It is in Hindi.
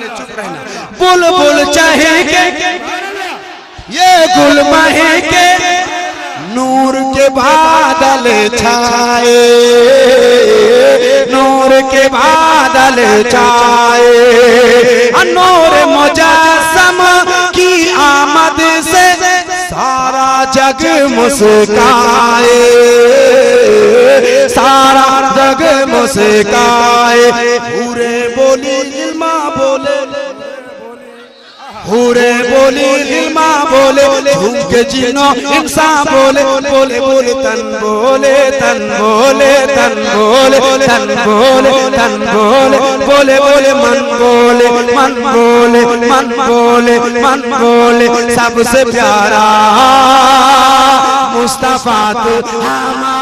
चुप रहना। बुलबुल चहके ये गुल महके, नूर के बादल छाए, नूर के बादल छाए, नूर मुजस्सम की आमद से सारा जग मुस्काए, सारा जग मुस्काए। पूरे बोली दिलमा बोले, पूरे बोली दिलमा बोले, झूम के जीनो इंसान बोले, बोले बोले तन बोले, तन बोले, तन बोले, तन बोले, तन बोले, बोले बोले मन बोले, मन बोले, मन बोले, मन बोले। सबसे प्यारा मुस्तफा तो हमारा